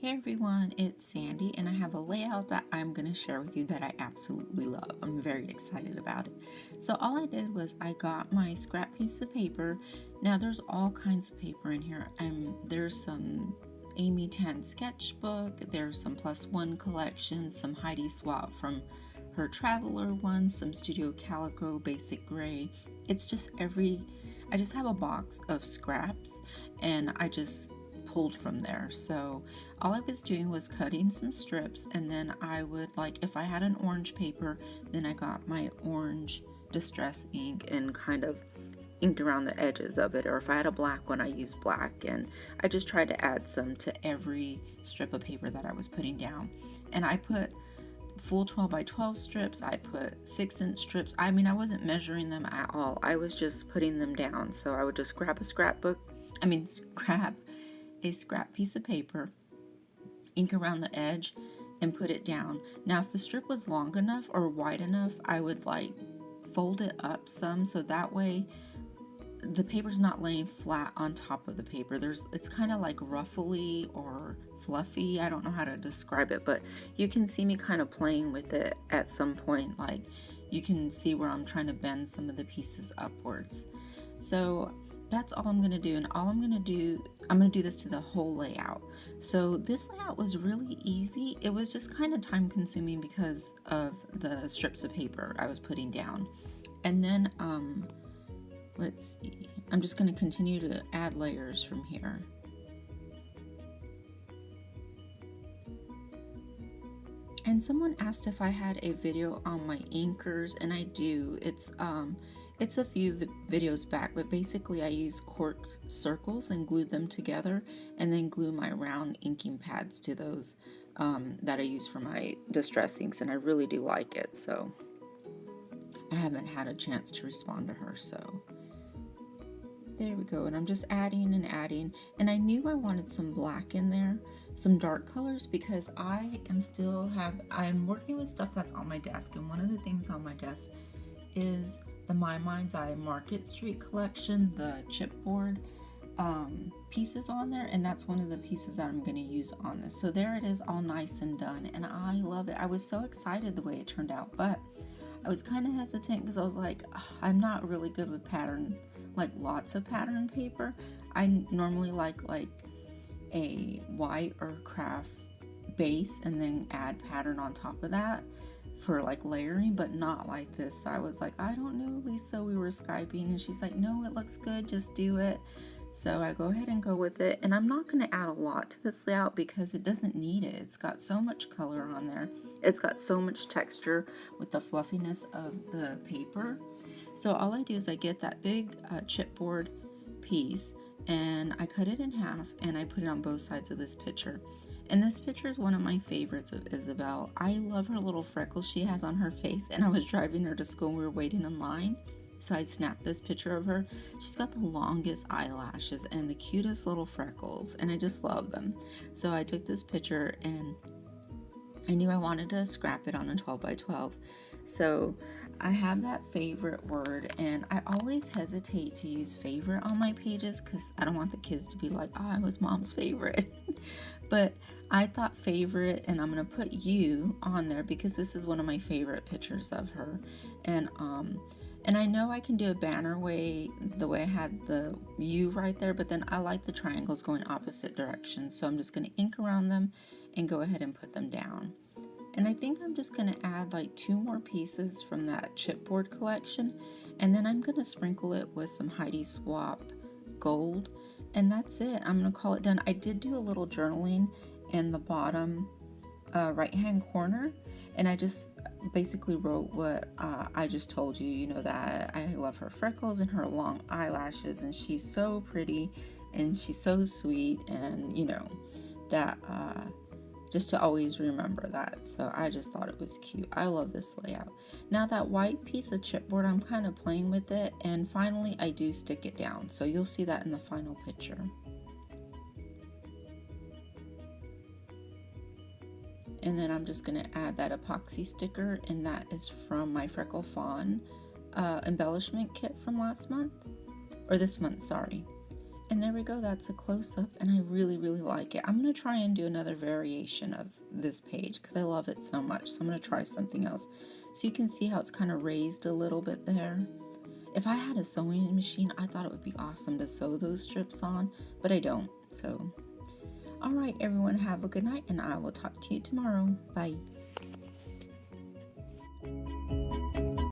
Hey everyone, it's Sandy, and I have a layout that I'm going to share with you that I absolutely love. I'm very excited about it. So all I did was I got my scrap piece of paper. Now there's all kinds of paper in here. There's some Amy Tan sketchbook, there's some Plus One collection, some Heidi Swapp from her Traveler one, some Studio Calico Basic Gray. It's just I just have a box of scraps and I just pulled from there. So all I was doing was cutting some strips, and then I would, like, if I had an orange paper, then I got my orange distress ink and kind of inked around the edges of it, or if I had a black one, I used black, and I just tried to add some to every strip of paper that I was putting down. And I put full 12 by 12 strips, I put 6-inch strips. I mean, I wasn't measuring them at all, I was just putting them down. So I would just grab a scrap a scrap piece of paper, ink around the edge, and put it down. Now if the strip was long enough or wide enough, I would like fold it up some so that way the paper's not laying flat on top of the paper. It's kind of like ruffly or fluffy. I don't know how to describe it, but you can see me kind of playing with it at some point. Like, you can see where I'm trying to bend some of the pieces upwards. So that's all I'm going to do, and I'm going to do this to the whole layout. So this layout was really easy. It was just kind of time consuming because of the strips of paper I was putting down. And then let's see, I'm just going to continue to add layers from here. And someone asked if I had a video on my inkers, and I do. It's a few videos back, but basically I use cork circles and glue them together, and then glue my round inking pads to those that I use for my distress inks, and I really do like it. So I haven't had a chance to respond to her, so there we go. And I'm just adding and adding, and I knew I wanted some black in there, some dark colors, because I'm working with stuff that's on my desk, and one of the things on my desk is the My Mind's Eye Market Street collection, the chipboard pieces on there, and that's one of the pieces that I'm going to use on this. So there it is, all nice and done, and I love it. I was so excited the way it turned out, but I was kind of hesitant because I was like, I'm not really good with pattern, like lots of pattern paper. I normally like a white or craft base and then add pattern on top of that for like layering, but not like this. So I was like, I don't know, Lisa. We were Skyping and she's like, no, it looks good, just do it. So I go ahead and go with it, and I'm not going to add a lot to this layout because it doesn't need it. It's got so much color on there, it's got so much texture with the fluffiness of the paper. So all I do is I get that big chipboard piece and I cut it in half and I put it on both sides of this picture. And this picture is one of my favorites of Isabel. I love her little freckles she has on her face, and I was driving her to school and we were waiting in line. So I snapped this picture of her. She's got the longest eyelashes and the cutest little freckles, and I just love them. So I took this picture and I knew I wanted to scrap it on a 12 by 12. So I have that favorite word, and I always hesitate to use favorite on my pages because I don't want the kids to be like, oh, I was mom's favorite. But I thought favorite, and I'm going to put you on there because this is one of my favorite pictures of her. And I know I can do a banner the way I had the U right there, but then I like the triangles going opposite directions. So I'm just going to ink around them and go ahead and put them down. And I think I'm just going to add like 2 more pieces from that chipboard collection, and then I'm going to sprinkle it with some Heidi Swapp gold, and that's it. I'm going to call it done. I did do a little journaling in the bottom right hand corner, and I just basically wrote what I just told you, you know, that I love her freckles and her long eyelashes, and she's so pretty and she's so sweet, and you know, that just to always remember that. So I just thought it was cute. I love this layout. Now that white piece of chipboard, I'm kind of playing with it, and finally I do stick it down. So you'll see that in the final picture. And then I'm just going to add that epoxy sticker, and that is from my Freckle Fawn embellishment kit from last month, or this month, sorry. And there we go, that's a close-up, and I really, really like it. I'm going to try and do another variation of this page because I love it so much. So I'm going to try something else. So you can see how it's kind of raised a little bit there. If I had a sewing machine, I thought it would be awesome to sew those strips on, but I don't. So, alright everyone, have a good night, and I will talk to you tomorrow. Bye.